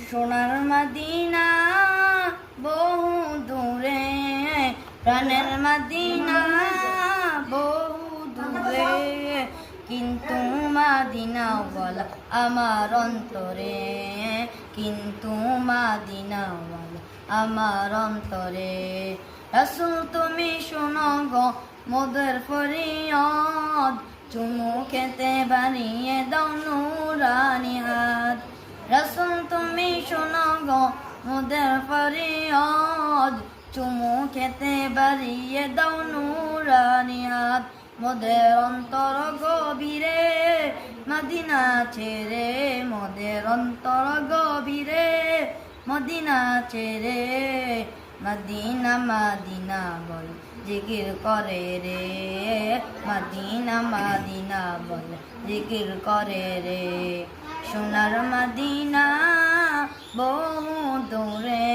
সোনার মদিনা বহু দূরে, প্রাণের মদিনা বহু দূরে, কিন্তু মদিনা ওয়ালা আমার অন্তরে, কিন্তু মদিনা ওয়ালা আমার অন্তরে। রাসূল তুমি শোনো গো মোদের ফরিয়াদ, চুমু খেতে বাড়িয়ে দাও নুরানি হাত। রাসূল তুমি শোনো গো মোদের ফরিয়াদ, চুমু খেতে বাড়িয়ে দাও নুরানি হাত। মোদের অন্তর গভীরে মদিনা ছেড়ে, মোদের অন্তর গভীরে মদিনা ছেড়ে, মদিনা মদিনা বল জিকির করে রে, মদিনা মদিনা বল জিকির করে রে। সোনার মদিনা বহু দূরে,